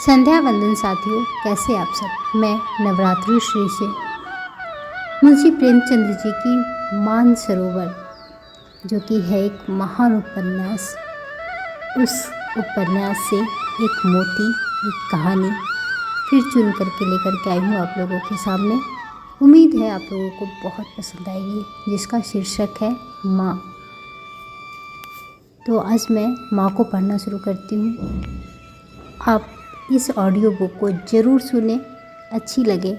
संध्या वंदन साथियों, कैसे आप सब। मैं नवरात्रि श्री से मुंशी प्रेमचंद जी की मानसरोवर जो कि है एक महान उपन्यास, उस उपन्यास से एक मोती, एक कहानी फिर चुन करके लेकर के आई हूँ आप लोगों के सामने। उम्मीद है आप लोगों को बहुत पसंद आएगी, जिसका शीर्षक है माँ। तो आज मैं माँ को पढ़ना शुरू करती हूँ। आप इस ऑडियो बुक को ज़रूर सुने। अच्छी लगे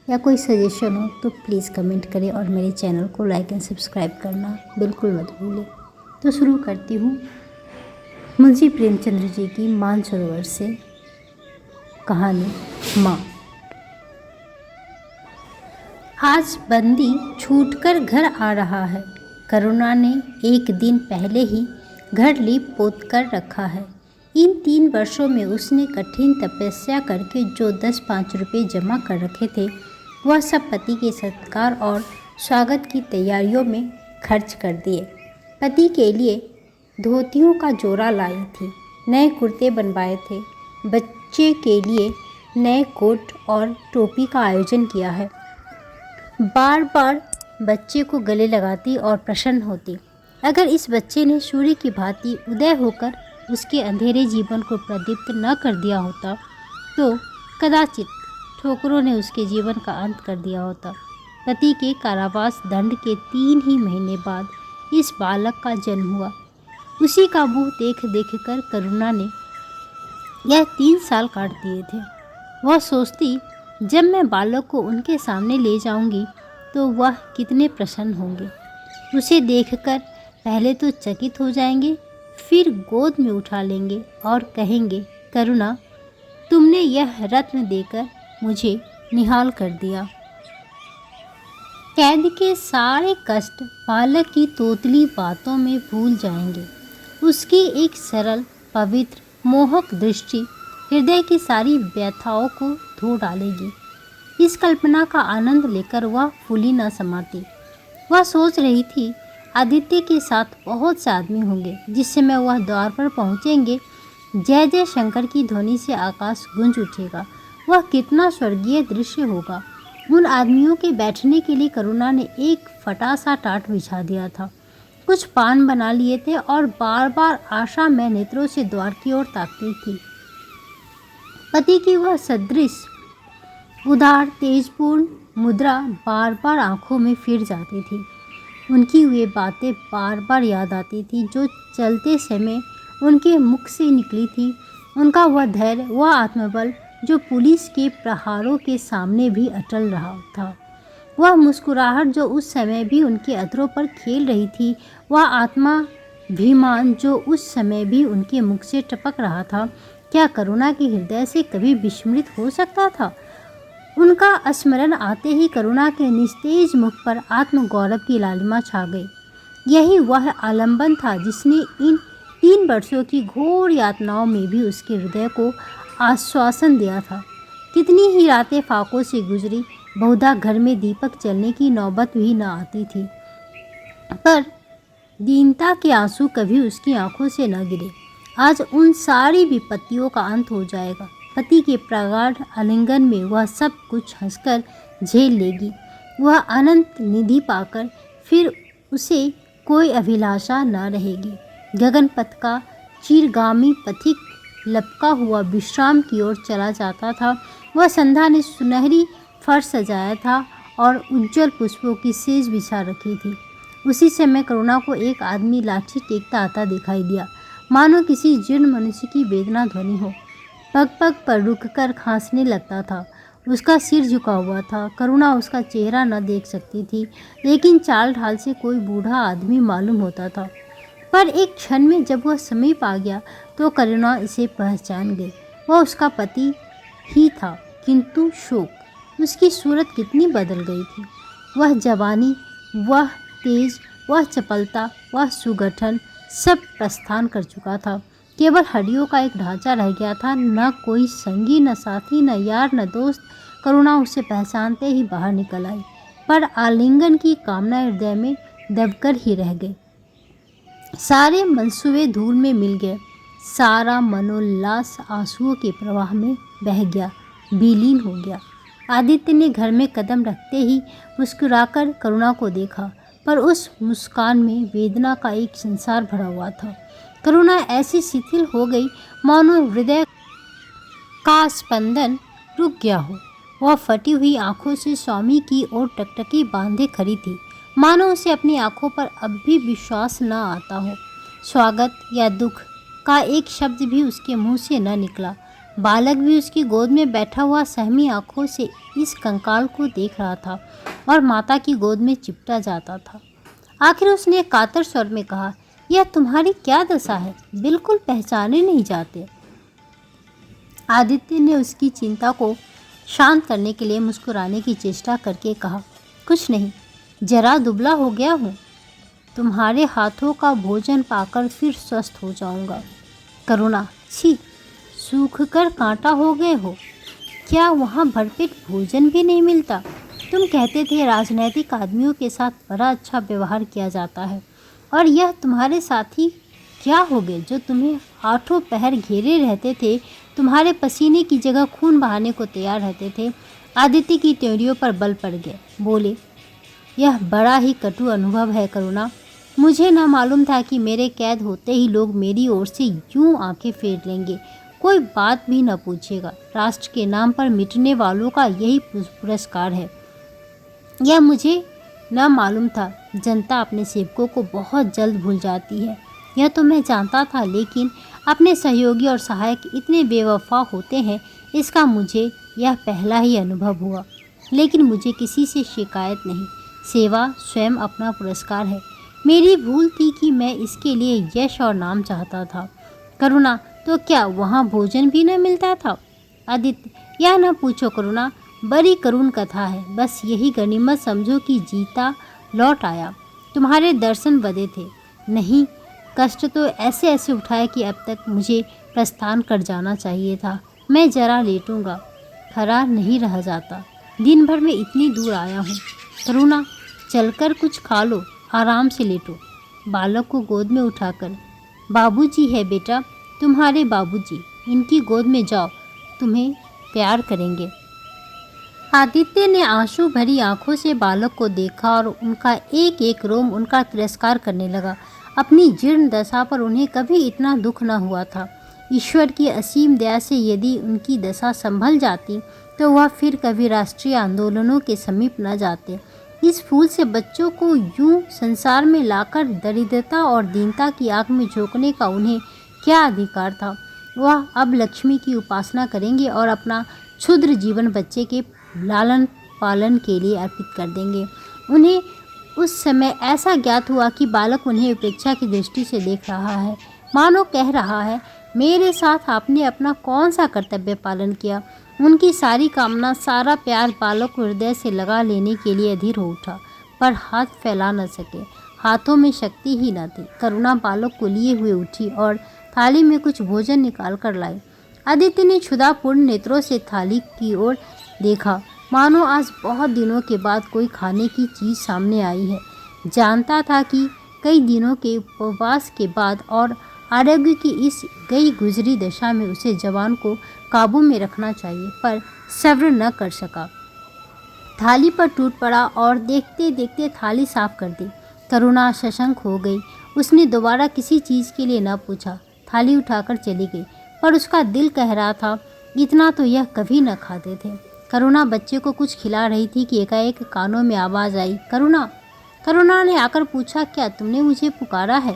या कोई सजेशन हो तो प्लीज़ कमेंट करें और मेरे चैनल को लाइक एंड सब्सक्राइब करना बिल्कुल मत भूलें। तो शुरू करती हूँ मुंशी प्रेमचंद जी की मानसरोवर से कहानी माँ। आज बंदी छूटकर घर आ रहा है। करुणा ने एक दिन पहले ही घर लीप पोत कर रखा है। इन 3 वर्षों में उसने कठिन तपस्या करके जो 10-5 रुपये जमा कर रखे थे, वह सब पति के सत्कार और स्वागत की तैयारियों में खर्च कर दिए। पति के लिए धोतियों का जोड़ा लाई थी, नए कुर्ते बनवाए थे, बच्चे के लिए नए कोट और टोपी का आयोजन किया है। बार बार बच्चे को गले लगाती और प्रसन्न होती। अगर इस बच्चे ने सूर्य की भांति उदय होकर उसके अंधेरे जीवन को प्रदीप्त न कर दिया होता तो कदाचित ठोकरों ने उसके जीवन का अंत कर दिया होता। पति के कारावास दंड के 3 ही महीने बाद इस बालक का जन्म हुआ। उसी का मुंह देख देख कर करुणा ने यह 3 साल काट दिए थे। वह सोचती, जब मैं बालक को उनके सामने ले जाऊंगी तो वह कितने प्रसन्न होंगे। उसे देखकर पहले तो चकित हो जाएंगे, फिर गोद में उठा लेंगे और कहेंगे, करुणा, तुमने यह रत्न देकर मुझे निहाल कर दिया। कैद के सारे कष्ट बालक की तोतली बातों में भूल जाएंगे। उसकी एक सरल, पवित्र, मोहक दृष्टि हृदय की सारी व्यथाओं को धो डालेगी। इस कल्पना का आनंद लेकर वह फूली न समाती। वह सोच रही थी, आदित्य के साथ बहुत से आदमी होंगे। जिस समय वह द्वार पर पहुँचेंगे, जय जय शंकर की ध्वनि से आकाश गूंज उठेगा। वह कितना स्वर्गीय दृश्य होगा। उन आदमियों के बैठने के लिए करुणा ने एक फटा सा टाट बिछा दिया था। कुछ पान बना लिए थे और बार बार आशा में नेत्रों से द्वार की ओर ताकती थी। पति की वह सदृश उदार तेजपूर्ण मुद्रा बार बार आंखों में फिर जाती थी। उनकी वे बातें बार बार याद आती थी जो चलते समय उनके मुख से निकली थी। उनका वह धैर्य, वह आत्मबल जो पुलिस के प्रहारों के सामने भी अटल रहा था। वह मुस्कुराहट जो उस समय भी उनके अधरों पर खेल रही थी। वह आत्माभिमान जो उस समय भी उनके मुख से टपक रहा था। क्या करुणा के हृदय से कभी विस्मृत हो सकता था? उनका स्मरण आते ही करुणा के निस्तेज मुख पर आत्मगौरव की लालिमा छा गई। यही वह आलंबन था जिसने इन 3 वर्षों की घोर यातनाओं में भी उसके हृदय को आश्वासन दिया था। कितनी ही रातें फाकों से गुजरी, बहुधा घर में दीपक जलने की नौबत भी न आती थी, पर दीनता के आंसू कभी उसकी आंखों से न गिरे। आज उन सारी विपत्तियों का अंत हो जाएगा। पति के प्रगाढ़ आलिंगन में वह सब कुछ हंसकर झेल लेगी। वह अनंत निधि पाकर फिर उसे कोई अभिलाषा न रहेगी। गगन पथ का चिरगामी पथिक लपका हुआ विश्राम की ओर चला जाता था। वह संध्या ने सुनहरी फर्श सजाया था और उज्ज्वल पुष्पों की सेज बिछा रखी थी। उसी समय करुणा को एक आदमी लाठी टेकता आता दिखाई दिया, मानो किसी जीर्ण मनुष्य की वेदना ध्वनि हो। पग पग पर रुककर खांसने लगता था। उसका सिर झुका हुआ था। करुणा उसका चेहरा न देख सकती थी, लेकिन चाल ढाल से कोई बूढ़ा आदमी मालूम होता था। पर एक क्षण में जब वह समीप आ गया तो करुणा इसे पहचान गई। वह उसका पति ही था, किंतु शोक, उसकी सूरत कितनी बदल गई थी। वह जवानी, वह तेज, वह चपलता, वह सुगठन सब प्रस्थान कर चुका था। केवल हड्डियों का एक ढांचा रह गया था। न कोई संगी, न साथी, न यार, न दोस्त। करुणा उसे पहचानते ही बाहर निकल आई, पर आलिंगन की कामना हृदय में दबकर ही रह गई। सारे मंसूबे धूल में मिल गए। सारा मनोल्लास आंसुओं के प्रवाह में बह गया, विलीन हो गया। आदित्य ने घर में कदम रखते ही मुस्कुराकर करुणा को देखा, पर उस मुस्कान में वेदना का एक संसार भरा हुआ था। करुणा ऐसी शिथिल हो गई मानो हृदय का स्पंदन रुक गया हो। वह फटी हुई आंखों से स्वामी की ओर टकटकी बांधे खड़ी थी, मानो उसे अपनी आंखों पर अब भी विश्वास न आता हो। स्वागत या दुख का एक शब्द भी उसके मुंह से न निकला। बालक भी उसकी गोद में बैठा हुआ सहमी आंखों से इस कंकाल को देख रहा था और माता की गोद में चिपटा जाता था। आखिर उसने कातर स्वर में कहा, यह तुम्हारी क्या दशा है? बिल्कुल पहचाने नहीं जाते। आदित्य ने उसकी चिंता को शांत करने के लिए मुस्कुराने की चेष्टा करके कहा, कुछ नहीं, जरा दुबला हो गया हूँ। तुम्हारे हाथों का भोजन पाकर फिर स्वस्थ हो जाऊंगा। करुणा, छी, सूख कर कांटा हो गए हो। क्या वहाँ भरपेट भोजन भी नहीं मिलता? तुम कहते थे राजनैतिक आदमियों के साथ बड़ा अच्छा व्यवहार किया जाता है, और यह तुम्हारे साथी क्या हो गए जो तुम्हें आठों पहर घेरे रहते थे, तुम्हारे पसीने की जगह खून बहाने को तैयार रहते थे। आदित्य की त्योरियों पर बल पड़ गए। बोले, यह बड़ा ही कटु अनुभव है करुणा। मुझे न मालूम था कि मेरे कैद होते ही लोग मेरी ओर से यूं आंखें फेर लेंगे, कोई बात भी न पूछेगा। राष्ट्र के नाम पर मिटने वालों का यही पुरस्कार है। यह मुझे न मालूम था। जनता अपने सेवकों को बहुत जल्द भूल जाती है, यह तो मैं जानता था, लेकिन अपने सहयोगी और सहायक इतने बेवफा होते हैं, इसका मुझे यह पहला ही अनुभव हुआ। लेकिन मुझे किसी से शिकायत नहीं। सेवा स्वयं अपना पुरस्कार है। मेरी भूल थी कि मैं इसके लिए यश और नाम चाहता था। करुणा, तो क्या वहाँ भोजन भी न मिलता था? आदित्य, यह न पूछो करुणा, बड़ी करुण कथा है। बस यही गनीमत समझो कि जीता लौट आया। तुम्हारे दर्शन बदे थे। नहीं, कष्ट तो ऐसे ऐसे उठाए कि अब तक मुझे प्रस्थान कर जाना चाहिए था। मैं जरा लेटूंगा, खरा नहीं रह जाता। दिन भर में इतनी दूर आया हूँ। करुणा, चलकर कुछ खा लो, आराम से लेटो। बालक को गोद में उठाकर, बाबूजी है बेटा, तुम्हारे बाबूजी, इनकी गोद में जाओ, तुम्हें प्यार करेंगे। आदित्य ने आंसू भरी आंखों से बालक को देखा और उनका एक एक रोम उनका तिरस्कार करने लगा। अपनी जीर्ण दशा पर उन्हें कभी इतना दुख न हुआ था। ईश्वर की असीम दया से यदि उनकी दशा संभल जाती तो वह फिर कभी राष्ट्रीय आंदोलनों के समीप न जाते। इस फूल से बच्चों को यूं संसार में लाकर दरिद्रता और दीनता की आग में झोंकने का उन्हें क्या अधिकार था? वह अब लक्ष्मी की उपासना करेंगे और अपना क्षुद्र जीवन बच्चे के लालन पालन के लिए अर्पित कर देंगे। उन्हें उस समय ऐसा ज्ञात हुआ कि बालक उन्हें उपेक्षा की दृष्टि से देख रहा है, मानो कह रहा है, मेरे साथ आपने अपना कौन सा कर्तव्य पालन किया? उनकी सारी कामना, सारा प्यार बालक को हृदय से लगा लेने के लिए अधीर हो उठा, पर हाथ फैला न सके। हाथों में शक्ति ही न थी। करुणा बालक को लिए हुए उठी और थाली में कुछ भोजन निकाल कर लाई। आदित्य ने क्षुधापूर्ण नेत्रों से थाली की ओर देखा, मानो आज बहुत दिनों के बाद कोई खाने की चीज़ सामने आई है। जानता था कि कई दिनों के उपवास के बाद और आरोग्य की इस गई गुजरी दशा में उसे जवान को काबू में रखना चाहिए, पर सब्र न कर सका। थाली पर टूट पड़ा और देखते देखते थाली साफ कर दी। करुणा सशंक हो गई। उसने दोबारा किसी चीज़ के लिए न पूछा, थाली उठाकर चली गई, पर उसका दिल कह रहा था, इतना तो यह कभी न खाते थे। करुणा बच्चे को कुछ खिला रही थी कि एकाएक कानों में आवाज़ आई, करुणा। करुणा ने आकर पूछा, क्या तुमने मुझे पुकारा है?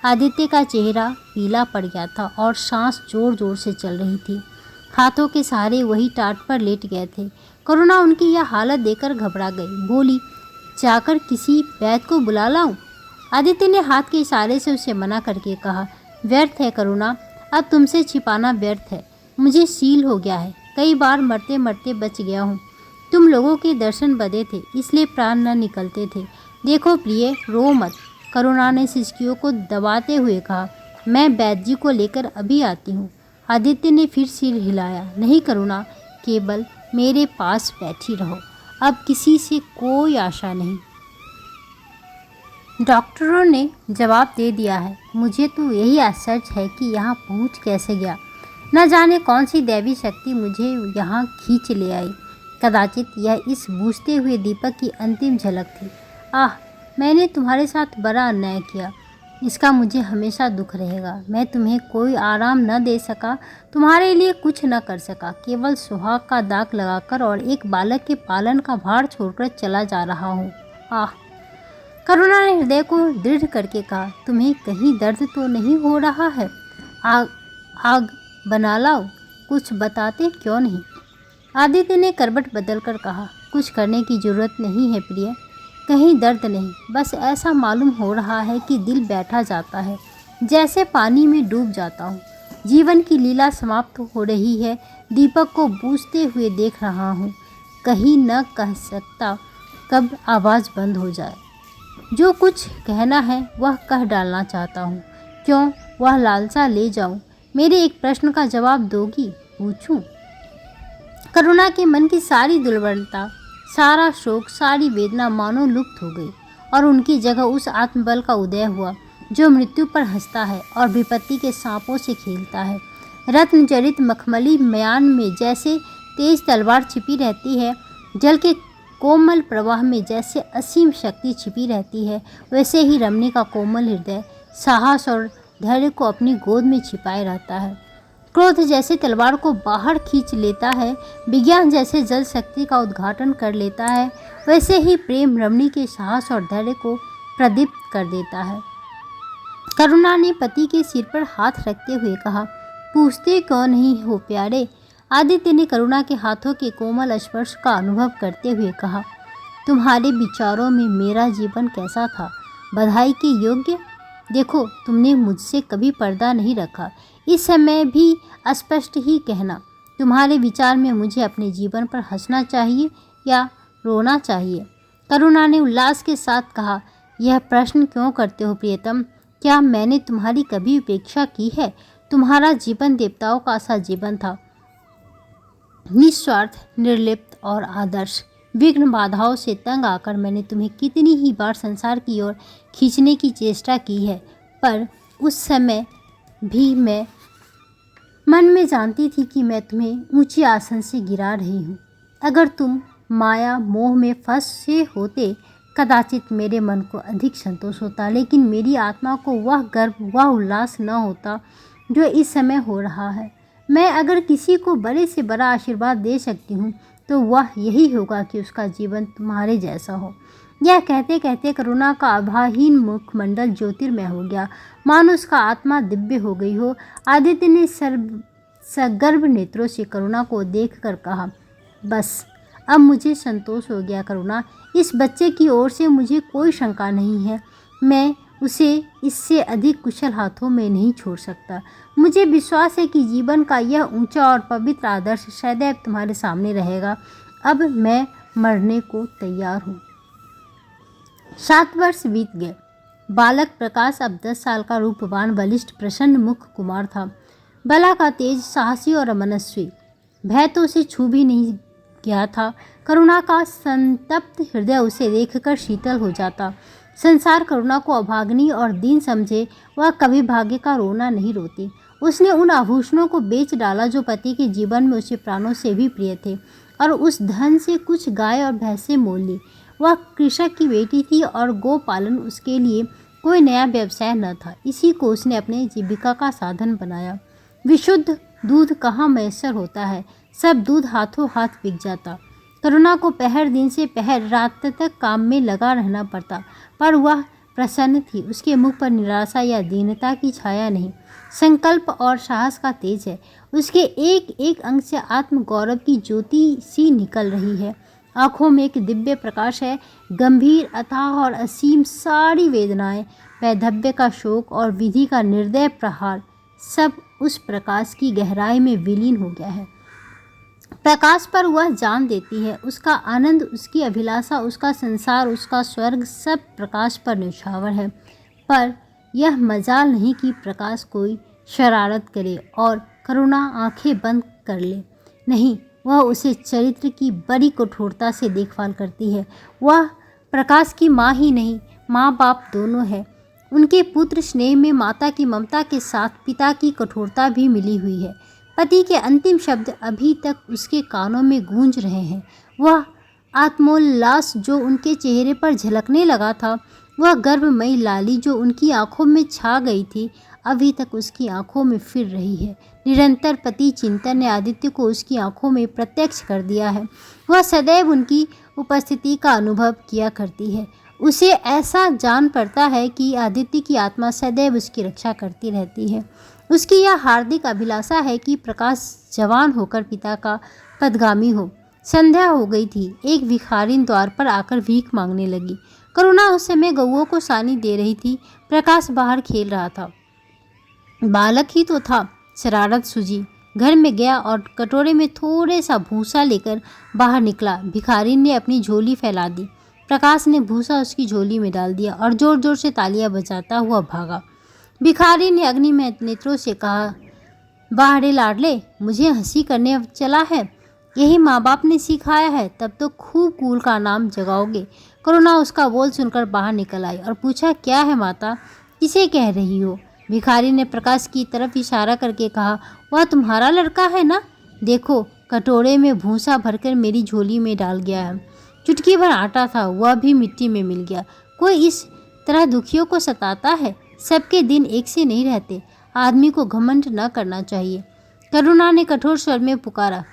आदित्य का चेहरा पीला पड़ गया था और सांस जोर जोर से चल रही थी। हाथों के सहारे वही टाट पर लेट गए थे। करुणा उनकी यह हालत देखकर घबरा गई। बोली, जाकर किसी वैद्य को बुला लाऊं? आदित्य ने हाथ के इशारे से उसे मना करके कहा, व्यर्थ है करुणा, अब तुमसे छिपाना व्यर्थ है। मुझे सील हो गया है, कई बार मरते मरते बच गया हूँ। तुम लोगों के दर्शन बदे थे, इसलिए प्राण न निकलते थे। देखो प्रिय, रो मत। करुणा ने सिसकियों को दबाते हुए कहा, मैं वैद्य जी को लेकर अभी आती हूँ। आदित्य ने फिर सिर हिलाया, नहीं करुणा, केवल मेरे पास बैठी रहो, अब किसी से कोई आशा नहीं। डॉक्टरों ने जवाब दे दिया है। मुझे तो यही आश्चर्य है कि यहाँ पहुँच कैसे गया। न जाने कौन सी दैवी शक्ति मुझे यहाँ खींच ले आई। कदाचित यह इस बुझते हुए दीपक की अंतिम झलक थी। आह, मैंने तुम्हारे साथ बड़ा अन्याय किया, इसका मुझे हमेशा दुख रहेगा। मैं तुम्हें कोई आराम न दे सका, तुम्हारे लिए कुछ न कर सका, केवल सुहाग का दाग लगाकर और एक बालक के पालन का भार छोड़कर चला जा रहा हूँ। आह, करुणा ने हृदय को दृढ़ करके कहा, तुम्हें कहीं दर्द तो नहीं हो रहा है? आग आग बना लाओ, कुछ बताते क्यों नहीं? आदित्य ने करवट बदलकर कहा, कुछ करने की जरूरत नहीं है प्रिय, कहीं दर्द नहीं, बस ऐसा मालूम हो रहा है कि दिल बैठा जाता है, जैसे पानी में डूब जाता हूँ। जीवन की लीला समाप्त हो रही है, दीपक को बूझते हुए देख रहा हूँ, कहीं न कह सकता कब आवाज़ बंद हो जाए। जो कुछ कहना है वह कह डालना चाहता हूँ, क्यों वह लालसा ले जाऊँ? मेरे एक प्रश्न का जवाब दोगी? पूछूं? करुणा के मन की सारी दुर्बलता, सारा शोक, सारी वेदना मानो लुप्त हो गई और उनकी जगह उस आत्मबल का उदय हुआ जो मृत्यु पर हंसता है और विपत्ति के सांपों से खेलता है। रत्न जड़ित मखमली म्यान में जैसे तेज तलवार छिपी रहती है, जल के कोमल प्रवाह में जैसे असीम शक्ति छिपी रहती है, वैसे ही रमणी का कोमल हृदय साहस और धैर्य को अपनी गोद में छिपाए रहता है। क्रोध जैसे तलवार को बाहर खींच लेता है, विज्ञान जैसे जल शक्ति का उद्घाटन कर लेता है, वैसे ही प्रेम रमणी के साहस और धैर्य को प्रदीप्त कर देता है। करुणा ने पति के सिर पर हाथ रखते हुए कहा, पूछते क्यों नहीं हो प्यारे? आदित्य ने करुणा के हाथों के कोमल स्पर्श का अनुभव करते हुए कहा, तुम्हारे विचारों में मेरा जीवन कैसा था, बधाई के योग्य? देखो, तुमने मुझसे कभी पर्दा नहीं रखा, इस समय भी स्पष्ट ही कहना, तुम्हारे विचार में मुझे अपने जीवन पर हंसना चाहिए या रोना चाहिए? करुणा ने उल्लास के साथ कहा, यह प्रश्न क्यों करते हो प्रियतम? क्या मैंने तुम्हारी कभी उपेक्षा की है? तुम्हारा जीवन देवताओं का सा जीवन था, निस्वार्थ, निर्लिप्त और आदर्श। विघ्न बाधाओं से तंग आकर मैंने तुम्हें कितनी ही बार संसार की ओर खींचने की चेष्टा की है, पर उस समय भी मैं मन में जानती थी कि मैं तुम्हें ऊंचे आसन से गिरा रही हूँ। अगर तुम माया मोह में फंसे होते, कदाचित मेरे मन को अधिक संतोष होता, लेकिन मेरी आत्मा को वह गर्व, वह उल्लास न होता जो इस समय हो रहा है। मैं अगर किसी को बड़े से बड़ा आशीर्वाद दे सकती हूँ तो वह यही होगा कि उसका जीवन तुम्हारे जैसा हो। यह कहते कहते करुणा का आभाहीन मुखमंडल ज्योतिर्मय हो गया, मानो उसका आत्मा दिव्य हो गई हो। आदित्य ने सगर्भ नेत्रों से करुणा को देखकर कहा, बस अब मुझे संतोष हो गया करुणा, इस बच्चे की ओर से मुझे कोई शंका नहीं है। मैं उसे इससे अधिक कुशल हाथों में नहीं छोड़ सकता। मुझे विश्वास है कि जीवन का यह ऊंचा और पवित्र आदर्श सदैव तुम्हारे सामने रहेगा। अब मैं मरने को तैयार हूँ। 7 वर्ष बीत गए। बालक प्रकाश अब 10 साल का रूपवान, बलिष्ठ, प्रसन्न मुख कुमार था। बला का तेज, साहसी और मनस्वी, भय तो उसे छू भी नहीं गया था। करुणा का संतप्त हृदय उसे देखकर शीतल हो जाता। संसार करुणा को अभाग्नी और दीन समझे, वह कभी भाग्य का रोना नहीं रोती। उसने उन आभूषणों को बेच डाला जो पति के जीवन में उसे प्राणों से भी प्रिय थे, और उस धन से कुछ गाय और भैंसें मोल ली। वह कृषक की बेटी थी और गो पालन उसके लिए कोई नया व्यवसाय न था। इसी को उसने अपने जीविका का साधन बनाया। विशुद्ध दूध कहाँ मैसर होता है, सब दूध हाथों हाथ बिक जाता। करुणा को पहर दिन से पहर रात तक काम में लगा रहना पड़ता, पर वह प्रसन्न थी। उसके मुख पर निराशा या दीनता की छाया नहीं, संकल्प और साहस का तेज है। उसके एक एक अंग से आत्मगौरव की ज्योति सी निकल रही है। आँखों में एक दिव्य प्रकाश है, गंभीर, अथाह और असीम। सारी वेदनाएं, वैधव्य का शोक और विधि का निर्दय प्रहार, सब उस प्रकाश की गहराई में विलीन हो गया है। प्रकाश पर वह जान देती है। उसका आनंद, उसकी अभिलाषा, उसका संसार, उसका स्वर्ग, सब प्रकाश पर न्यौछावर है। पर यह मजाल नहीं कि प्रकाश कोई शरारत करे और करुणा आंखें बंद कर ले। नहीं, वह उसे चरित्र की बड़ी कठोरता से देखभाल करती है। वह प्रकाश की माँ ही नहीं, माँ बाप दोनों है। उनके पुत्र स्नेह में माता की ममता के साथ पिता की कठोरता भी मिली हुई है। पति के अंतिम शब्द अभी तक उसके कानों में गूंज रहे हैं। वह आत्मोल्लास जो उनके चेहरे पर झलकने लगा था, वह गर्भमयी लाली जो उनकी आंखों में छा गई थी, अभी तक उसकी आंखों में फिर रही है। निरंतर पति चिंतन ने आदित्य को उसकी आंखों में प्रत्यक्ष कर दिया है। वह सदैव उनकी उपस्थिति का अनुभव किया करती है। उसे ऐसा जान पड़ता है कि आदित्य की आत्मा सदैव उसकी रक्षा करती रहती है। उसकी यह हार्दिक अभिलाषा है कि प्रकाश जवान होकर पिता का पदगामी हो। संध्या हो गई थी। एक भिखारिन द्वार पर आकर भीख मांगने लगी। करुणा उस समय गौओं को सानी दे रही थी। प्रकाश बाहर खेल रहा था। बालक ही तो था। शरारत सूझी, घर में गया और कटोरे में थोड़े सा भूसा लेकर बाहर निकला। भिखारिन ने अपनी झोली फैला दी। प्रकाश ने भूसा उसकी झोली में डाल दिया और जोर जोर से तालियां बजाता हुआ भागा। भिखारी ने अग्निमय नेत्रों से कहा, बाहरे लाडले, मुझे हंसी करने चला है? यही माँ बाप ने सिखाया है, तब तो खूब कूल का नाम जगाओगे। करुणा उसका बोल सुनकर बाहर निकल आई और पूछा, क्या है माता, किसे कह रही हो? भिखारी ने प्रकाश की तरफ इशारा करके कहा, वह तुम्हारा लड़का है ना? देखो, कटोरे में भूसा भरकर मेरी झोली में डाल गया है। चुटकी भर आटा था, वह भी मिट्टी में मिल गया। कोई इस तरह दुखियों को सताता है? सबके दिन एक से नहीं रहते। आदमी को घमंड न करना चाहिए। करुणा ने कठोर स्वर में पुकारा।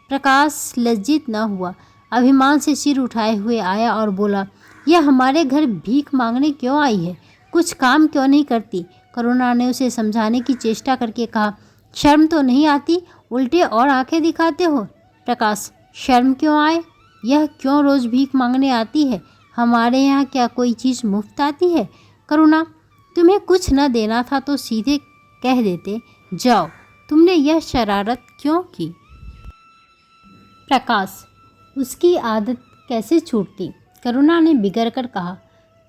प्रकाश लज्जित न हुआ। अभिमान से सिर उठाए हुए आया और बोला, यह हमारे घर भीख मांगने क्यों आई है? कुछ काम क्यों नहीं करती? करुणा ने उसे समझाने की चेष्टा करके कहा, शर्म तो नहीं आती? उल्टे और आंखें दिखाते हो। प्रकाश, शर्म क्यों आए? यह क्यों रोज भीख मांगने आती है? हमारे यहाँ क्या कोई चीज़ मुफ्त आती है? करुणा, तुम्हें कुछ न देना था तो सीधे कह देते। जाओ, तुमने यह शरारत क्यों की? प्रकाश, उसकी आदत कैसे छूटती? करुणा ने बिगड़ कर कहा,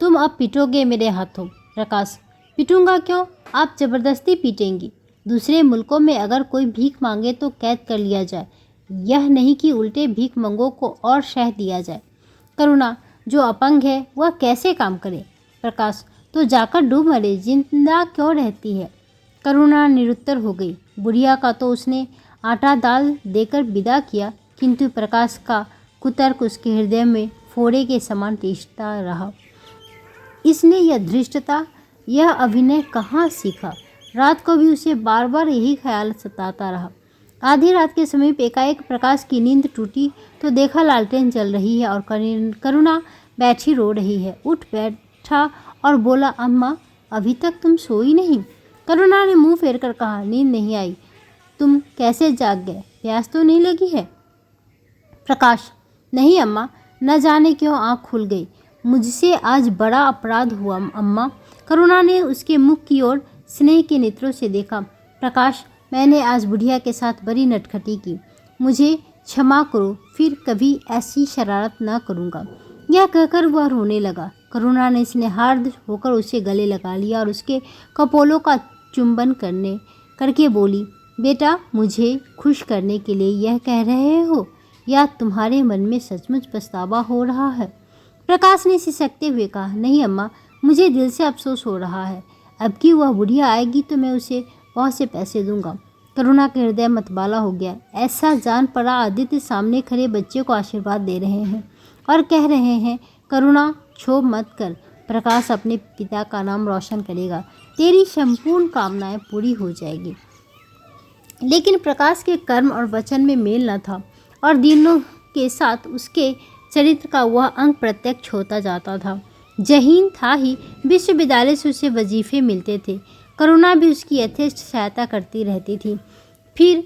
तुम अब पिटोगे मेरे हाथों। प्रकाश, पिटूंगा क्यों? आप जबरदस्ती पीटेंगी। दूसरे मुल्कों में अगर कोई भीख मांगे तो कैद कर लिया जाए, यह नहीं कि उल्टे भीख मंगों को और शह दिया जाए। करुणा, जो अपंग है वह कैसे काम करे? प्रकाश, तो जाकर डूब मरे, जिंदा क्यों रहती है? करुणा निरुत्तर हो गई। बुढ़िया का तो उसने आटा दाल देकर विदा किया, किंतु प्रकाश का कुतर्क उसके हृदय में फोड़े के समान तीसता रहा। इसने यह धृष्टता, यह अभिनय कहाँ सीखा? रात को भी उसे बार बार यही ख्याल सताता रहा। आधी रात के समीप एकाएक प्रकाश की नींद टूटी तो देखा लालटेन जल रही है और करुणा बैठी रो रही है। उठ बैठा और बोला, अम्मा, अभी तक तुम सोई नहीं? करुणा ने मुंह फेर कर कहा, नींद नहीं आई। तुम कैसे जाग गए? प्यास तो नहीं लगी है? प्रकाश, नहीं अम्मा, न जाने क्यों आँख खुल गई। मुझसे आज बड़ा अपराध हुआ अम्मा। करुणा ने उसके मुख की ओर स्नेह के नेत्रों से देखा। प्रकाश, मैंने आज बुढ़िया के साथ बड़ी नटखटी की, मुझे क्षमा करो, फिर कभी ऐसी शरारत न करूँगा। यह कहकर वह रोने लगा। करुणा ने स्नेहार्द होकर उसे गले लगा लिया और उसके कपोलों का चुंबन करके बोली, बेटा, मुझे खुश करने के लिए यह कह रहे हो या तुम्हारे मन में सचमुच पछतावा हो रहा है? प्रकाश ने सिसकते हुए कहा, नहीं अम्मा, मुझे दिल से अफसोस हो रहा है। अब की वह बुढ़िया आएगी तो मैं उसे बहुत से पैसे दूंगा। करुणा का हृदय मतवाला हो गया। ऐसा जान पड़ा आदित्य सामने खड़े बच्चे को आशीर्वाद दे रहे हैं और कह रहे हैं, करुणा, क्षोभ मत कर, प्रकाश अपने पिता का नाम रोशन करेगा, तेरी संपूर्ण कामनाएं पूरी हो जाएगी। लेकिन प्रकाश के कर्म और वचन में मेल न था और दिनों के साथ उसके चरित्र का वह अंग प्रत्यक्ष होता जाता था। जहीन था ही, विश्वविद्यालय से उसे वजीफे मिलते थे। करुणा भी उसकी यथेष्ट सहायता करती रहती थी, फिर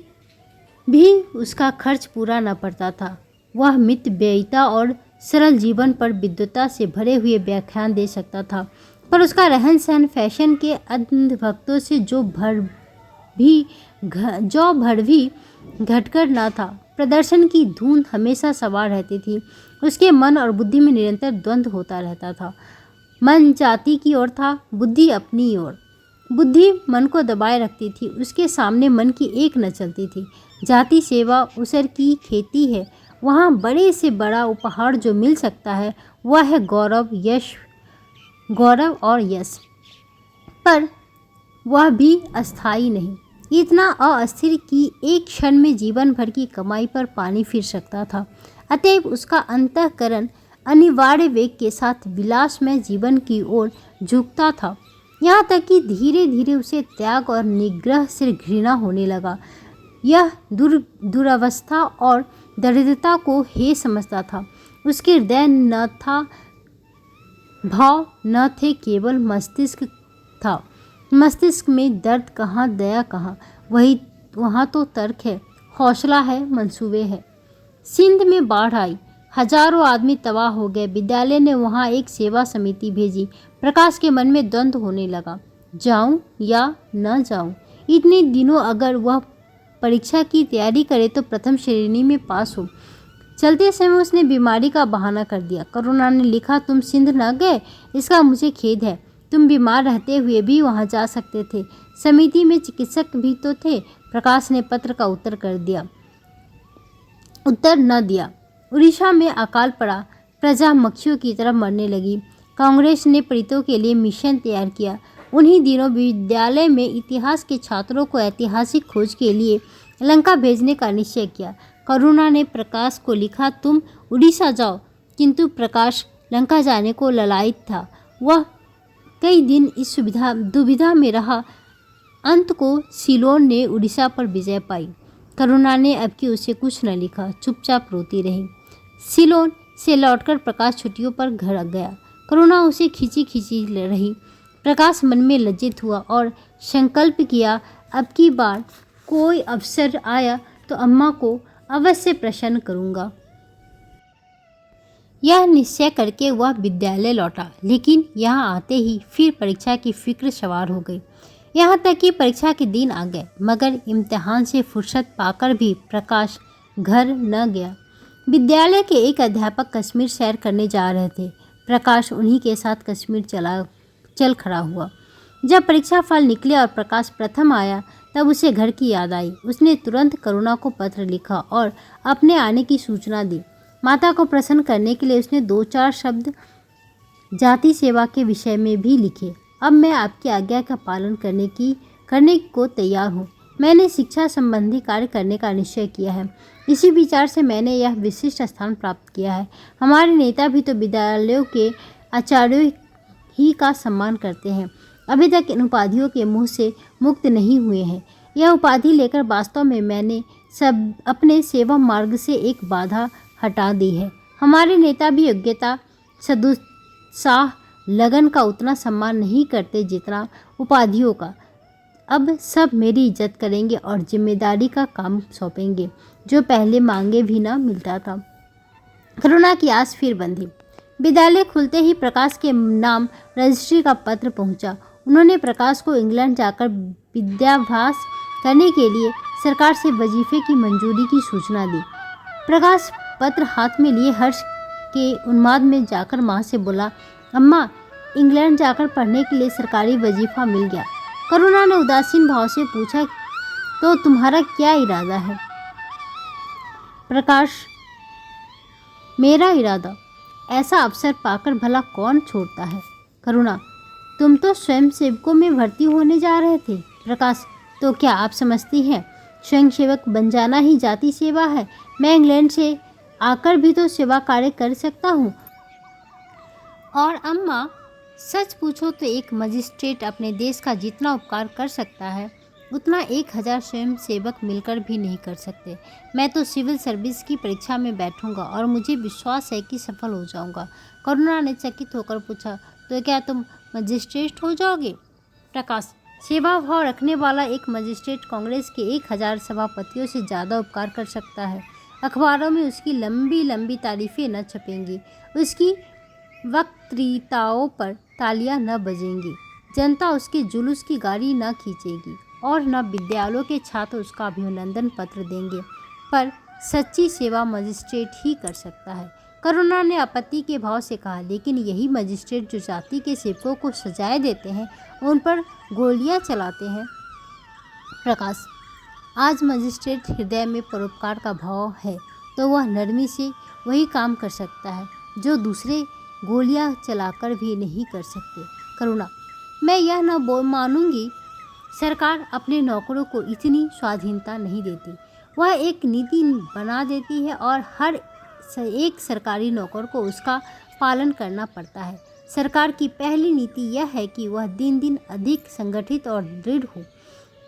भी उसका खर्च पूरा न पड़ता था। वह मित व्ययिता और सरल जीवन पर विद्वता से भरे हुए व्याख्यान दे सकता था, पर उसका रहन सहन फैशन के अंधभक्तों से जो भर भी घटकर न था। प्रदर्शन की धुन हमेशा सवार रहती थी। उसके मन और बुद्धि में निरंतर द्वंद्व होता रहता था। मन जाति की ओर था, बुद्धि अपनी ओर। बुद्धि मन को दबाए रखती थी, उसके सामने मन की एक न चलती थी। जाति सेवा उसर की खेती है। वहाँ बड़े से बड़ा उपहार जो मिल सकता है वह है गौरव, यश, गौरव और यश, पर वह भी अस्थायी नहीं, इतना अस्थिर कि एक क्षण में जीवन भर की कमाई पर पानी फिर सकता था। अतएव उसका अंतःकरण अनिवार्य वेग के साथ विलासमय जीवन की ओर झुकता था, यहाँ तक कि धीरे धीरे उसे त्याग और निग्रह से घृणा होने लगा। यह दुरवस्था और दरिद्रता को हे समझता था। उसके हृदय न था, भाव न थे, केवल मस्तिष्क था। मस्तिष्क में दर्द कहाँ, दया कहाँ, वहाँ तो तर्क है, हौसला है, मंसूबे है। सिंध में बाढ़ आई, हजारों आदमी तबाह हो गए। विद्यालय ने वहाँ एक सेवा समिति भेजी। प्रकाश के मन में द्वंद्व होने लगा, जाऊं या न जाऊं। इतने दिनों अगर वह परीक्षा की तैयारी करे तो प्रथम श्रेणी में पास हो। चलते समय उसने बीमारी का बहाना कर दिया। करुणा ने लिखा, तुम सिंध न गए, इसका मुझे खेद है। तुम बीमार रहते हुए भी वहां जा सकते थे। समिति में चिकित्सक भी तो थे। प्रकाश ने पत्र का उत्तर न दिया। उड़ीसा में अकाल पड़ा, प्रजा मक्खियों की तरह मरने लगी। कांग्रेस ने प्रेतों के लिए मिशन तैयार किया। उन्हीं दिनों विद्यालय में इतिहास के छात्रों को ऐतिहासिक खोज के लिए लंका भेजने का निश्चय किया। करुणा ने प्रकाश को लिखा, तुम उड़ीसा जाओ, किंतु प्रकाश लंका जाने को ललायित था। वह कई दिन इस दुविधा में रहा। अंत को सिलोन ने उड़ीसा पर विजय पाई। करुणा ने अब कि उसे कुछ न लिखा, चुपचाप रोती रही। सिलोन से लौटकर प्रकाश छुट्टियों पर घर गया। करुणा उसे खींची खींची रही। प्रकाश मन में लज्जित हुआ और संकल्प किया, अब की बार कोई अवसर आया तो अम्मा को अवश्य प्रसन्न करूंगा। यह निश्चय करके वह विद्यालय लौटा, लेकिन यहाँ आते ही फिर परीक्षा की फिक्र सवार हो गई। यहाँ तक कि परीक्षा के दिन आ गए, मगर इम्तिहान से फुर्सत पाकर भी प्रकाश घर न गया। विद्यालय के एक अध्यापक कश्मीर सैर करने जा रहे थे। प्रकाश उन्हीं के साथ कश्मीर चल खड़ा हुआ। जब परीक्षा फल निकले और प्रकाश प्रथम आया, तब उसे घर की याद आई। उसने तुरंत करुणा को पत्र लिखा और अपने आने की सूचना दी। माता को प्रसन्न करने के लिए उसने 2-4 शब्द जाति सेवा के विषय में भी लिखे। अब मैं आपकी आज्ञा का पालन करने को तैयार हूँ। मैंने शिक्षा संबंधी कार्य करने का निश्चय किया है। इसी विचार से मैंने यह विशिष्ट स्थान प्राप्त किया है। हमारे नेता भी तो विद्यालयों के आचार्यों ही का सम्मान करते हैं, अभी तक इन उपाधियों के मुँह से मुक्त नहीं हुए हैं। यह उपाधि लेकर वास्तव में मैंने अपने सेवा मार्ग से एक बाधा हटा दी है। हमारे नेता भी योग्यता, सदुत्साह, लगन का उतना सम्मान नहीं करते जितना उपाधियों का। अब सब मेरी इज्जत करेंगे और जिम्मेदारी का काम सौंपेंगे, जो पहले मांगे भी ना मिलता था। करुणा की आस फिर बंधी। विद्यालय खुलते ही प्रकाश के नाम रजिस्ट्री का पत्र पहुंचा। उन्होंने प्रकाश को इंग्लैंड जाकर विद्याभ्यास करने के लिए सरकार से वजीफे की मंजूरी की सूचना दी। प्रकाश पत्र हाथ में लिए हर्ष के उन्माद में जाकर माँ से बोला, अम्मा, इंग्लैंड जाकर पढ़ने के लिए सरकारी वजीफा मिल गया। करुणा ने उदासीन भाव से पूछा, तो तुम्हारा क्या इरादा है? प्रकाश, मेरा इरादा ऐसा अवसर पाकर भला कौन छोड़ता है? करुणा, तुम तो स्वयं सेवकों में भर्ती होने जा रहे थे। प्रकाश, तो क्या आप समझती हैं स्वयं सेवक बन जाना ही जाति सेवा है? मैं इंग्लैंड से आकर भी तो सेवा कार्य कर सकता हूँ। और अम्मा, सच पूछो तो एक मजिस्ट्रेट अपने देश का जितना उपकार कर सकता है, उतना 1000 स्वयं सेवक मिलकर भी नहीं कर सकते। मैं तो सिविल सर्विस की परीक्षा में बैठूंगा और मुझे विश्वास है कि सफल हो जाऊंगा। करुणा ने चकित होकर पूछा, तो क्या तुम मजिस्ट्रेट हो जाओगे? प्रकाश, सेवा भाव रखने वाला एक मजिस्ट्रेट कांग्रेस के 1000 सभापतियों से ज़्यादा उपकार कर सकता है। अखबारों में उसकी लंबी लंबी तारीफें न छपेंगी, उसकी वक्तृताओं पर तालियां न बजेंगी, जनता उसके जुलूस की गाड़ी न खींचेगी और न विद्यालयों के छात्र उसका अभिनंदन पत्र देंगे। पर सच्ची सेवा मजिस्ट्रेट ही कर सकता है। करुणा ने आपत्ति के भाव से कहा, लेकिन यही मजिस्ट्रेट जो जाति के सेवकों को सजाए देते हैं, उन पर गोलियां चलाते हैं। प्रकाश, आज मजिस्ट्रेट हृदय में परोपकार का भाव है तो वह नरमी से वही काम कर सकता है जो दूसरे गोलियां चलाकर भी नहीं कर सकते। करुणा, मैं यह न मानूंगी। सरकार अपने नौकरों को इतनी स्वाधीनता नहीं देती। वह एक नीति बना देती है और हर एक सरकारी नौकर को उसका पालन करना पड़ता है। सरकार की पहली नीति यह है कि वह दिन दिन अधिक संगठित और दृढ़ हो।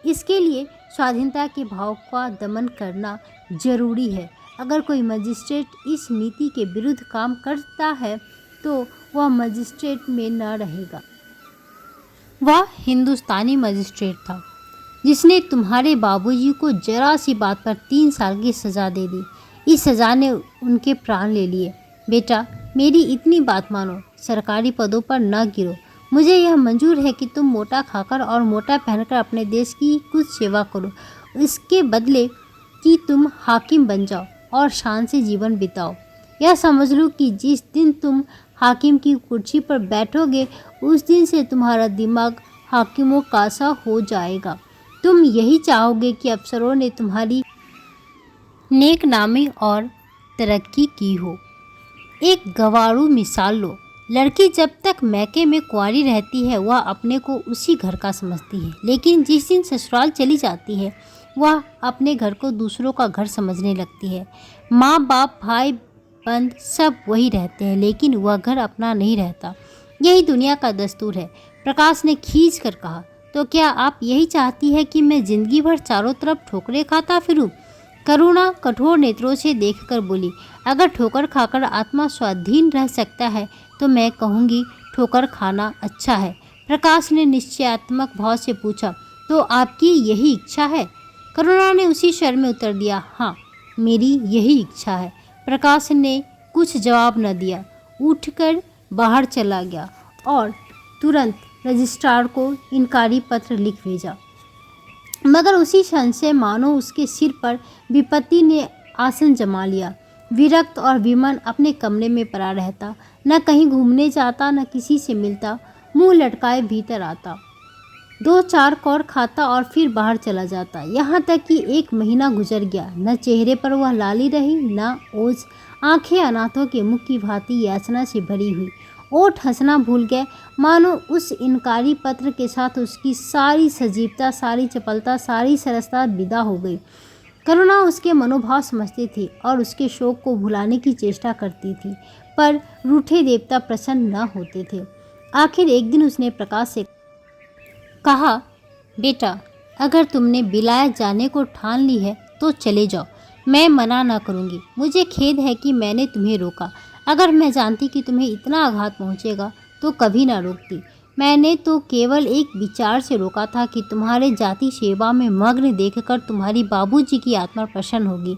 इसके लिए स्वाधीनता के भाव का दमन करना जरूरी है। अगर कोई मजिस्ट्रेट इस नीति के विरुद्ध काम करता है तो वह मजिस्ट्रेट में न रहेगा। वह हिंदुस्तानी मजिस्ट्रेट था जिसने तुम्हारे बाबूजी को जरा सी बात पर 3 साल की सज़ा दे दी। इस सज़ा ने उनके प्राण ले लिए। बेटा, मेरी इतनी बात मानो, सरकारी पदों पर न गिरो। मुझे यह मंजूर है कि तुम मोटा खाकर और मोटा पहनकर अपने देश की कुछ सेवा करो, इसके बदले कि तुम हाकिम बन जाओ और शान से जीवन बिताओ। यह समझ लो कि जिस दिन तुम हाकिम की कुर्सी पर बैठोगे उस दिन से तुम्हारा दिमाग हाकिमों का सा हो जाएगा। तुम यही चाहोगे कि अफसरों ने तुम्हारी नेकनामी और तरक्की की हो। एक गंवारू मिसाल लो। लड़की जब तक मैके में कुंवारी रहती है वह अपने को उसी घर का समझती है, लेकिन जिस दिन ससुराल चली जाती है वह अपने घर को दूसरों का घर समझने लगती है। माँ बाप भाई बंद सब वही रहते हैं, लेकिन वह घर अपना नहीं रहता। यही दुनिया का दस्तूर है। प्रकाश ने खींच कर कहा, तो क्या आप यही चाहती है कि मैं जिंदगी भर चारों तरफ ठोकरें खाता फिरूं? करुणा कठोर नेत्रों से देखकर बोली, अगर ठोकर खाकर आत्मा स्वाधीन रह सकता है तो मैं कहूँगी ठोकर खाना अच्छा है। प्रकाश ने निश्चयात्मक भाव से पूछा, तो आपकी यही इच्छा है? करुणा ने उसी स्वर में उत्तर दिया, हाँ, मेरी यही इच्छा है। प्रकाश ने कुछ जवाब न दिया, उठकर बाहर चला गया और तुरंत रजिस्ट्रार को इनकारी पत्र लिख भेजा। मगर उसी क्षण से मानो उसके सिर पर विपत्ति ने आसन जमा लिया। विरक्त और विमन अपने कमरे में पड़ा रहता, न कहीं घूमने जाता, न किसी से मिलता, मुंह लटकाए भीतर आता, 2-4 कौर खाता और फिर बाहर चला जाता। यहाँ तक कि 1 महीना गुजर गया। न चेहरे पर वह लाली रही, न ओज। आंखें अनाथों के मुख की भांति याचना से भरी हुई। ओठ हंसना भूल गए, मानो उस इनकारी पत्र के साथ उसकी सारी सजीवता, सारी चपलता, सारी सरसता विदा हो गई। करुणा उसके मनोभाव समझती थी और उसके शोक को भुलाने की चेष्टा करती थी, पर रूठे देवता प्रसन्न न होते थे। आखिर एक दिन उसने प्रकाश से कहा, बेटा, अगर तुमने विलायत जाने को ठान ली है तो चले जाओ, मैं मना न करूँगी। मुझे खेद है कि मैंने तुम्हें रोका। अगर मैं जानती कि तुम्हें इतना आघात पहुँचेगा तो कभी ना रोकती। मैंने तो केवल एक विचार से रोका था कि तुम्हारे जाति सेवा में मग्न देखकर तुम्हारी बाबूजी की आत्मा प्रसन्न होगी।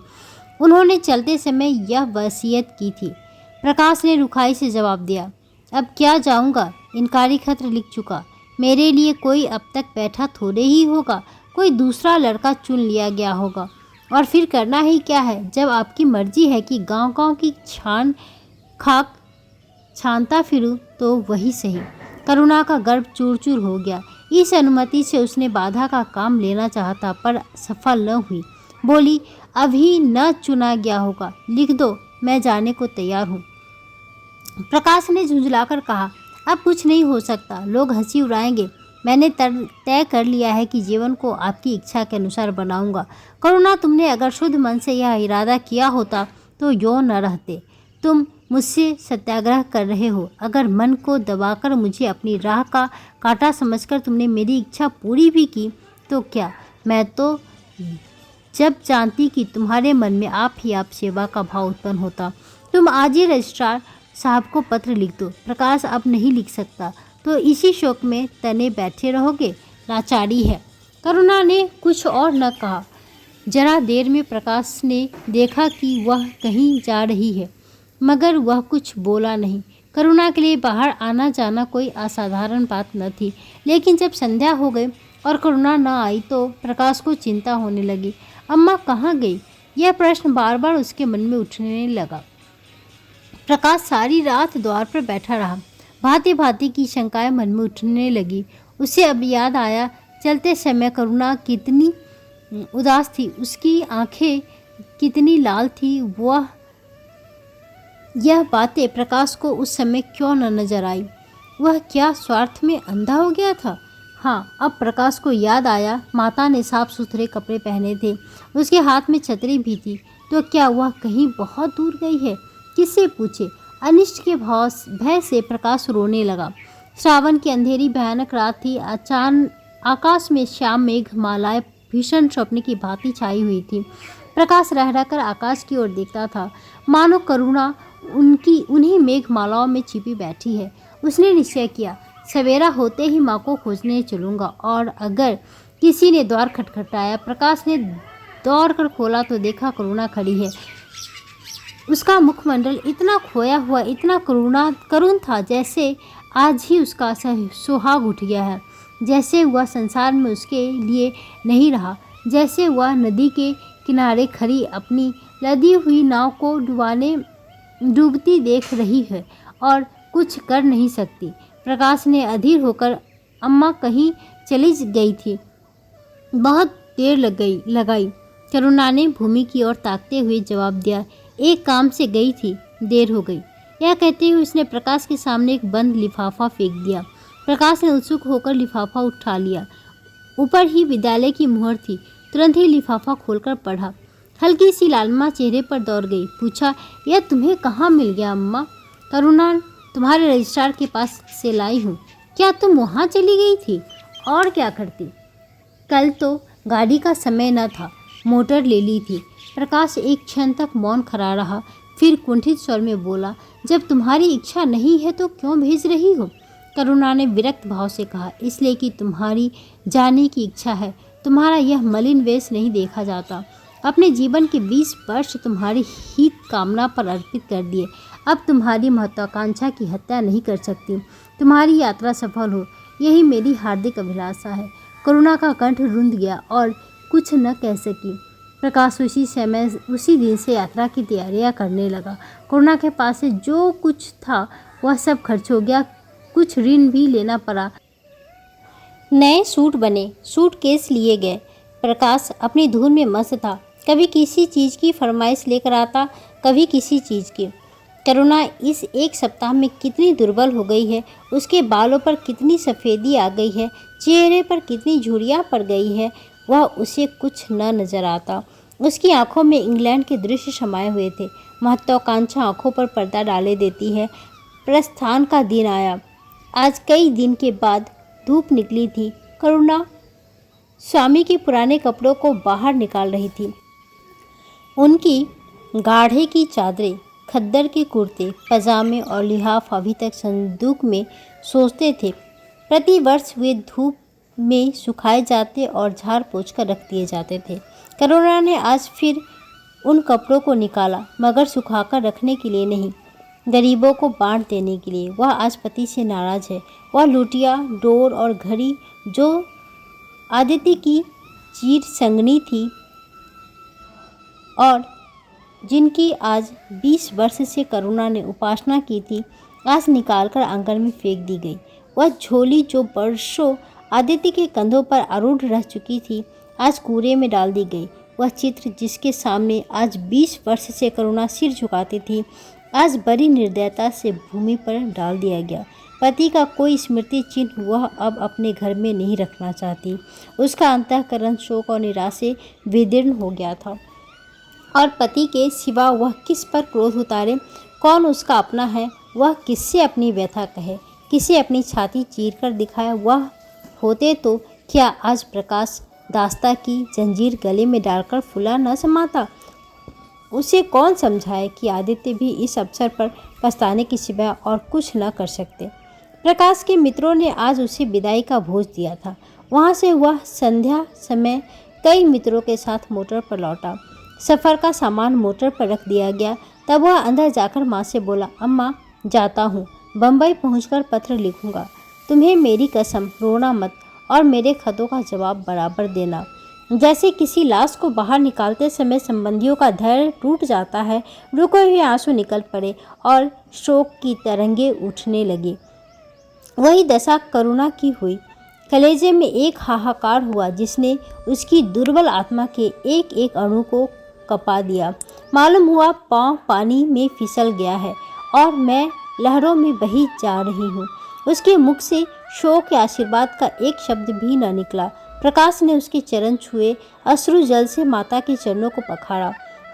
उन्होंने चलते समय यह वसीयत की थी। प्रकाश ने रुखाई से जवाब दिया, अब क्या जाऊँगा, इनकारी खत लिख चुका। मेरे लिए कोई अब तक बैठा थोड़े ही होगा, कोई दूसरा लड़का चुन लिया गया होगा। और फिर करना ही क्या है? जब आपकी मर्जी है कि गांव-गांव की खाक छानता फिरूं तो वही सही। करुणा का गर्भ चूर-चूर हो गया। इस अनुमति से उसने बाधा का काम लेना चाहा पर सफल न हुई। बोली, अभी न चुना गया होगा, लिख दो, मैं जाने को तैयार हूँ। प्रकाश ने झुंझलाकर कहा, अब कुछ नहीं हो सकता, लोग हंसी उड़ाएंगे। मैंने तय कर लिया है कि जीवन को आपकी इच्छा के अनुसार बनाऊंगा। करुणा, तुमने अगर शुद्ध मन से यह इरादा किया होता तो यो न रहते। तुम मुझसे सत्याग्रह कर रहे हो। अगर मन को दबाकर मुझे अपनी राह का कांटा समझकर तुमने मेरी इच्छा पूरी भी की तो क्या? मैं तो जब जानती कि तुम्हारे मन में आप ही आप सेवा का भाव उत्पन्न होता। तुम आज ही रजिस्ट्रार साहब को पत्र लिख दो। प्रकाश अब नहीं लिख सकता तो इसी शोक में तने बैठे रहोगे, लाचारी है। करुणा ने कुछ और न कहा। जरा देर में प्रकाश ने देखा कि वह कहीं जा रही है, मगर वह कुछ बोला नहीं। करुणा के लिए बाहर आना जाना कोई असाधारण बात न थी, लेकिन जब संध्या हो गई और करुणा न आई तो प्रकाश को चिंता होने लगी। अम्मा कहाँ गई? यह प्रश्न बार बार उसके मन में उठने लगा। प्रकाश सारी रात द्वार पर बैठा रहा। भांति भांति की शंकाएं मन में उठने लगी। उसे अब याद आया, चलते समय करुणा कितनी उदास थी, उसकी आंखें कितनी लाल थी। वह यह बातें प्रकाश को उस समय क्यों न नजर आई? वह क्या स्वार्थ में अंधा हो गया था? हाँ, अब प्रकाश को याद आया, माता ने साफ सुथरे कपड़े पहने थे, उसके हाथ में छतरी भी थी। तो क्या वह कहीं बहुत दूर गई है? किससे पूछे? अनिष्ट के भय से प्रकाश रोने लगा। श्रावण की अंधेरी भयानक रात थी। आकाश में श्याम मेघ मालाएं भीषण स्वप्न की भांति छाई हुई थी। प्रकाश रह रहकर आकाश की ओर देखता था, मानो करुणा उन्हीं मेघ मालाओं में छिपी बैठी है। उसने निश्चय किया, सवेरा होते ही माँ को खोजने चलूँगा। और अगर किसी ने द्वार खटखटाया, प्रकाश ने दौड़कर खोला तो देखा करुणा खड़ी है। उसका मुखमंडल इतना खोया हुआ, इतना करुण था, जैसे आज ही उसका सुहाग उठ गया है, जैसे वह संसार में उसके लिए नहीं रहा, जैसे वह नदी के किनारे खड़ी अपनी लदी हुई नाव को डूबती देख रही है और कुछ कर नहीं सकती। प्रकाश ने अधीर होकर अम्मा कहीं चली गई थी, बहुत देर लगाई। करुणा ने भूमि की ओर ताकते हुए जवाब दिया, एक काम से गई थी, देर हो गई। यह कहते हुए उसने प्रकाश के सामने एक बंद लिफाफा फेंक दिया। प्रकाश ने उत्सुक होकर लिफाफा उठा लिया। ऊपर ही विद्यालय की मुहर थी। तुरंत ही लिफाफा खोलकर पढ़ा। हल्की सी लालिमा चेहरे पर दौड़ गई। पूछा, यह तुम्हें कहाँ मिल गया अम्मा? करुणा, तुम्हारे रजिस्ट्रार के पास से लाई हूँ। क्या तुम वहाँ चली गई थी? और क्या करती? कल तो गाड़ी का समय न था, मोटर ले ली थी। प्रकाश एक क्षण तक मौन खड़ा रहा, फिर कुंठित स्वर में बोला, जब तुम्हारी इच्छा नहीं है तो क्यों भेज रही हो? करुणा ने विरक्त भाव से कहा, इसलिए कि तुम्हारी जाने की इच्छा है। तुम्हारा यह मलिन वेश नहीं देखा जाता। अपने जीवन के 20 वर्ष तुम्हारी हित कामना पर अर्पित कर दिए। अब तुम्हारी महत्वाकांक्षा की हत्या नहीं कर सकती। तुम्हारी यात्रा सफल हो, यही मेरी हार्दिक अभिलाषा है। करुणा का कंठ रुंध गया और कुछ न कह सकी। प्रकाश उसी दिन से यात्रा की तैयारियां करने लगा। करुणा के पास से जो कुछ था वह सब खर्च हो गया, कुछ ऋण भी लेना पड़ा। नए सूट बने, सूटकेस लिए गए। प्रकाश अपनी धुन में मस्त था। कभी किसी चीज़ की फरमाइश लेकर आता, कभी किसी चीज़ की। करुणा इस एक सप्ताह में कितनी दुर्बल हो गई है, उसके बालों पर कितनी सफ़ेदी आ गई है, चेहरे पर कितनी झुर्रियाँ पड़ गई है, वह उसे कुछ न नजर आता। उसकी आंखों में इंग्लैंड के दृश्य समाये हुए थे। महत्वाकांक्षा आंखों पर पर्दा डाले देती है। प्रस्थान का दिन आया। आज कई दिन के बाद धूप निकली थी। करुणा स्वामी के पुराने कपड़ों को बाहर निकाल रही थी। उनकी गाढ़े की चादरें, खद्दर के कुर्ते, पजामे और लिहाफ अभी तक संदूक में सोचते थे। प्रतिवर्ष वे धूप में सुखाए जाते और झाड़ पोंछ कर रख दिए जाते थे। करुणा ने आज फिर उन कपड़ों को निकाला, मगर सुखाकर रखने के लिए नहीं, गरीबों को बांट देने के लिए। वह आज पति से नाराज है। वह लुटिया, डोर और घड़ी जो आदित्य की चीर संगनी थी और जिनकी आज 20 वर्ष से करुणा ने उपासना की थी, आज निकालकर आंगन में फेंक दी गई। वह झोली जो वर्षों आदित्य के कंधों पर आरूढ़ रह चुकी थी, आज कूड़े में डाल दी गई। वह चित्र जिसके सामने आज 20 वर्ष से करुणा सिर झुकाती थी, आज बड़ी निर्दयता से भूमि पर डाल दिया गया। पति का कोई स्मृति चिन्ह वह अब अपने घर में नहीं रखना चाहती। उसका अंतःकरण शोक और निराशा से विदीर्ण हो गया था और पति के सिवा वह किस पर क्रोध उतारे? कौन उसका अपना है? वह किससे अपनी व्यथा कहे, किसे अपनी छाती चीर कर दिखाए? वह होते तो क्या आज प्रकाश दास्ता की जंजीर गले में डालकर फुला न समाता? उसे कौन समझाए कि आदित्य भी इस अवसर पर पछताने के सिवा और कुछ न कर सकते। प्रकाश के मित्रों ने आज उसे विदाई का भोज दिया था। वहाँ से वह संध्या समय कई मित्रों के साथ मोटर पर लौटा। सफ़र का सामान मोटर पर रख दिया गया। तब वह अंदर जाकर माँ से बोला, अम्मा जाता हूँ, बम्बई पहुँचकर पत्र लिखूँगा। तुम्हें मेरी कसम, रोना मत और मेरे खतों का जवाब बराबर देना। जैसे किसी लाश को बाहर निकालते समय संबंधियों का धैर्य टूट जाता है, रुके हुए आंसू निकल पड़े और शोक की तरंगे उठने लगी। वही दशा करुणा की हुई। कलेजे में एक हाहाकार हुआ जिसने उसकी दुर्बल आत्मा के एक एक अणु को कपा दिया। मालूम हुआ पाँव पानी में फिसल गया है और मैं लहरों में बही जा रही हूँ। उसके मुख से शोक या आशीर्वाद का एक शब्द भी न निकला। प्रकाश ने उसके चरण छुए, अश्रु जल से माता के चरणों को पखाड़ा,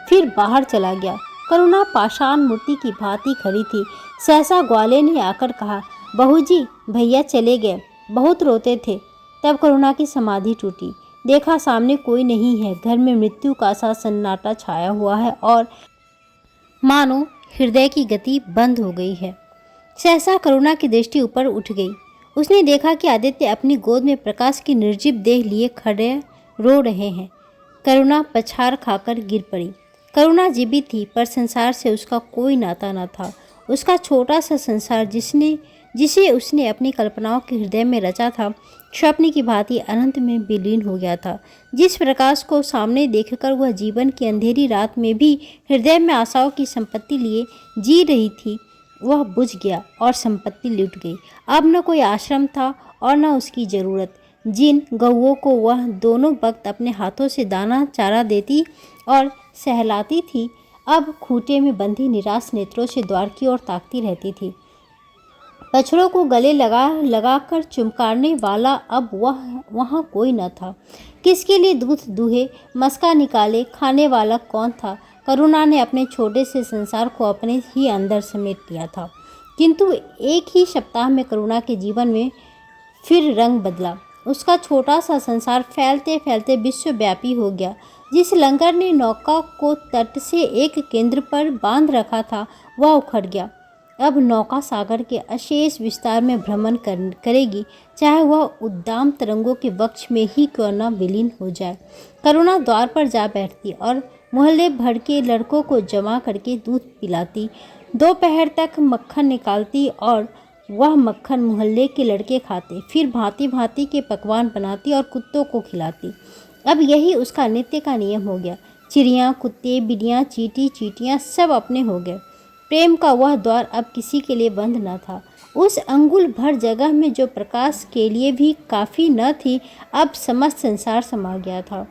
फिर बाहर चला गया। करुणा पाषाण मूर्ति की भांति खड़ी थी। सहसा ग्वाले ने आकर कहा, बहू जी, भैया चले गए, बहुत रोते थे। तब करुणा की समाधि टूटी। देखा सामने कोई नहीं है। घर में मृत्यु का सा सन्नाटा छाया हुआ है और मानो हृदय की गति बंद हो गई है। सहसा करुणा की दृष्टि ऊपर उठ गई। उसने देखा कि आदित्य अपनी गोद में प्रकाश की निर्जीव देह लिए खड़े रो रहे हैं। करुणा पछाड़ खाकर गिर पड़ी। करुणा जीवित थी, पर संसार से उसका कोई नाता न था। उसका छोटा सा संसार जिसे उसने अपनी कल्पनाओं के हृदय में रचा था, स्वप्न की भांति अनंत में विलीन हो गया था। जिस प्रकाश को सामने देखकर वह जीवन की अंधेरी रात में भी हृदय में आशाओं की संपत्ति लिए जी रही थी, वह बुझ गया और संपत्ति लुट गई। अब न कोई आश्रम था और न उसकी ज़रूरत। जिन गौओं को वह दोनों वक्त अपने हाथों से दाना चारा देती और सहलाती थी, अब खूंटे में बंधी निराश नेत्रों से द्वार की ओर ताकती रहती थी। बछड़ों को गले लगा कर चुमकारने वाला अब वहाँ कोई न था। किसके लिए दूध दूहे, मस्का निकाले, खाने वाला कौन था? करुणा ने अपने छोटे से संसार को अपने ही अंदर समेट लिया था। किंतु एक ही सप्ताह में करुणा के जीवन में फिर रंग बदला। उसका छोटा सा संसार फैलते फैलते विश्वव्यापी हो गया। जिस लंगर ने नौका को तट से एक केंद्र पर बांध रखा था, वह उखड़ गया। अब नौका सागर के अशेष विस्तार में भ्रमण करेगी, चाहे वह उद्दाम तरंगों के वक्ष में ही क्यों न विलीन हो जाए। करुणा द्वार पर जा बैठती और मोहल्ले भर के लड़कों को जमा करके दूध पिलाती। दोपहर तक मक्खन निकालती और वह मक्खन मोहल्ले के लड़के खाते। फिर भांति भांति के पकवान बनाती और कुत्तों को खिलाती। अब यही उसका नित्य का नियम हो गया। चिड़ियाँ, कुत्ते, बिल्लियाँ, चींटियाँ सब अपने हो गए। प्रेम का वह द्वार अब किसी के लिए बंद न था। उस अंगुल भर जगह में जो प्रकाश के लिए भी काफ़ी न थी, अब समस्त संसार समा गया था।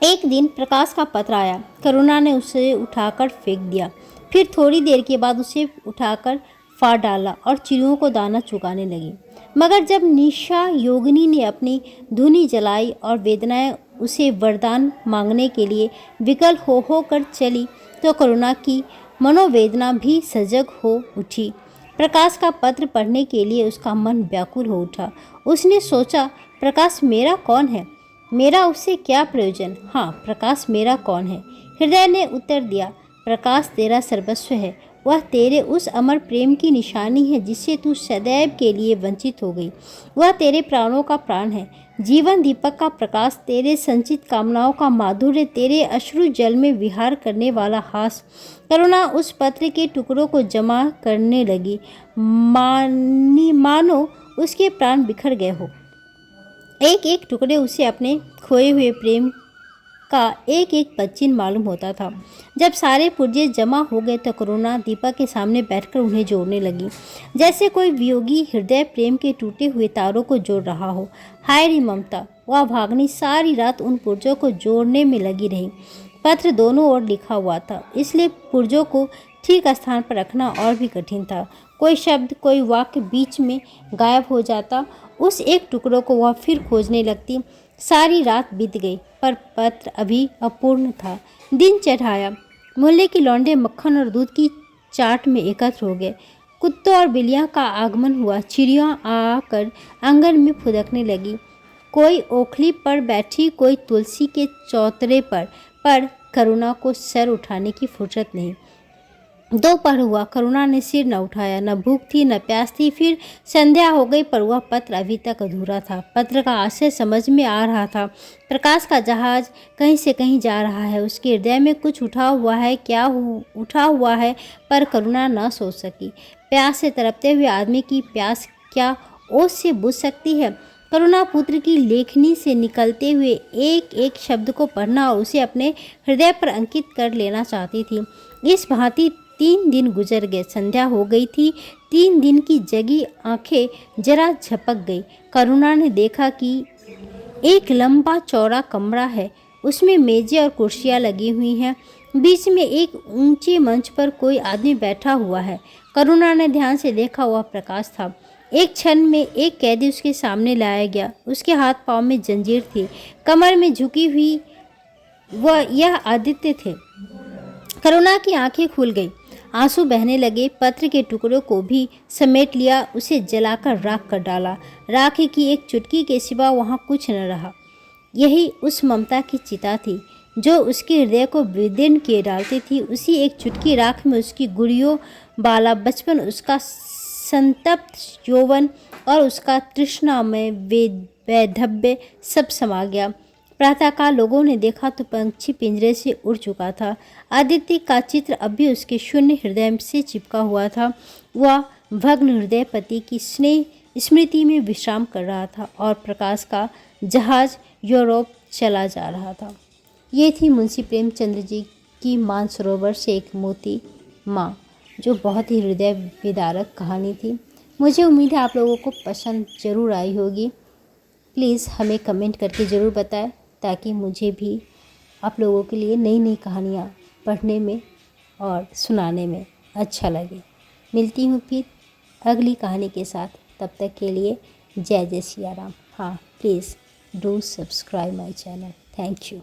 एक दिन प्रकाश का पत्र आया। करुणा ने उसे उठाकर फेंक दिया। फिर थोड़ी देर के बाद उसे उठाकर फाड़ डाला और चिड़ियों को दाना चुगाने लगी। मगर जब निशा योगिनी ने अपनी धुनी जलाई और वेदनाएं उसे वरदान मांगने के लिए विकल हो कर चली, तो करुणा की मनोवेदना भी सजग हो उठी। प्रकाश का पत्र पढ़ने के लिए उसका मन व्याकुल हो उठा। उसने सोचा, प्रकाश मेरा कौन है? मेरा उससे क्या प्रयोजन? हाँ, प्रकाश मेरा कौन है? हृदय ने उत्तर दिया, प्रकाश तेरा सर्वस्व है। वह तेरे उस अमर प्रेम की निशानी है जिससे तू सदैव के लिए वंचित हो गई। वह तेरे प्राणों का प्राण है, जीवन दीपक का प्रकाश, तेरे संचित कामनाओं का माधुर्य, तेरे अश्रु जल में विहार करने वाला हास। करुणा उस पत्र के टुकड़ों को जमा करने लगी, मानो उसके प्राण बिखर गए हो। एक एक टुकड़े उसे अपने खोए हुए प्रेम का एक एक पच्चीन मालूम होता था। जब सारे पुर्जे जमा हो गए तो करुणा दीपक के सामने बैठकर उन्हें जोड़ने लगी, जैसे कोई वियोगी हृदय प्रेम के टूटे हुए तारों को जोड़ रहा हो। हाय रे ममता! वह भागनी सारी रात उन पुर्जों को जोड़ने में लगी रही। पत्र दोनों ओर लिखा हुआ था, इसलिए पुर्जों को ठीक स्थान पर रखना और भी कठिन था। कोई शब्द, कोई वाक्य बीच में गायब हो जाता। उस एक टुकड़ों को वह फिर खोजने लगती। सारी रात बीत गई, पर पत्र अभी अपूर्ण था। दिन चढ़ाया। मोहल्ले की लौंडे मक्खन और दूध की चाट में एकत्र हो गए। कुत्तों और बिल्लियाँ का आगमन हुआ। चिड़ियाँ आकर आंगन में फुदकने लगी। कोई ओखली पर बैठी, कोई तुलसी के चौतरे पर करुणा को सर उठाने की फुर्सत नहीं। दोपहर हुआ, करुणा ने सिर न उठाया। न भूख थी, न प्यास थी। फिर संध्या हो गई, पर वह पत्र अभी तक अधूरा था। पत्र का आशय समझ में आ रहा था। प्रकाश का जहाज कहीं से कहीं जा रहा है, उसके हृदय में कुछ उठा हुआ है। क्या उठा हुआ है, पर करुणा न सोच सकी। प्यास से तड़पते हुए आदमी की प्यास क्या ओस से बुझ सकती है? करुणा पुत्र की लेखनी से निकलते हुए एक एक शब्द को पढ़ना और उसे अपने हृदय पर अंकित कर लेना चाहती थी। इस भांति 3 दिन गुजर गए। संध्या हो गई थी। 3 दिन की जगी आंखें जरा झपक गई। करुणा ने देखा कि एक लंबा चौड़ा कमरा है, उसमें मेजें और कुर्सियां लगी हुई हैं। बीच में एक ऊंचे मंच पर कोई आदमी बैठा हुआ है। करुणा ने ध्यान से देखा, वह प्रकाश था। एक क्षण में एक कैदी उसके सामने लाया गया। उसके हाथ पांव में जंजीर थी, कमर में झुकी हुई। यह आदित्य थे। करुणा की आंखें खुल गई, आंसू बहने लगे। पत्र के टुकड़ों को भी समेट लिया, उसे जलाकर राख कर डाला। राख की एक चुटकी के सिवा वहाँ कुछ न रहा। यही उस ममता की चिता थी जो उसके हृदय को विदीर्ण किए डालती थी। उसी एक चुटकी राख में उसकी गुड़ियों वाला बचपन, उसका संतप्त यौवन और उसका तृष्णामय वैधव्य सब समा गया। प्रातःकाल लोगों ने देखा तो पंछी पिंजरे से उड़ चुका था। आदित्य का चित्र अब भी उसके शून्य हृदय से चिपका हुआ था। वह भग्न हृदय पति की स्नेह स्मृति में विश्राम कर रहा था और प्रकाश का जहाज यूरोप चला जा रहा था। ये थी मुंशी प्रेमचंद्र जी की मानसरोवर से एक मोती माँ, जो बहुत ही हृदय विदारक कहानी थी। मुझे उम्मीद है आप लोगों को पसंद ज़रूर आई होगी। प्लीज़ हमें कमेंट करके ज़रूर बताएं, ताकि मुझे भी आप लोगों के लिए नई नई कहानियाँ पढ़ने में और सुनाने में अच्छा लगे। मिलती हूँ फिर अगली कहानी के साथ। तब तक के लिए जय जय सिया राम। हाँ, please do subscribe my channel. Thank you.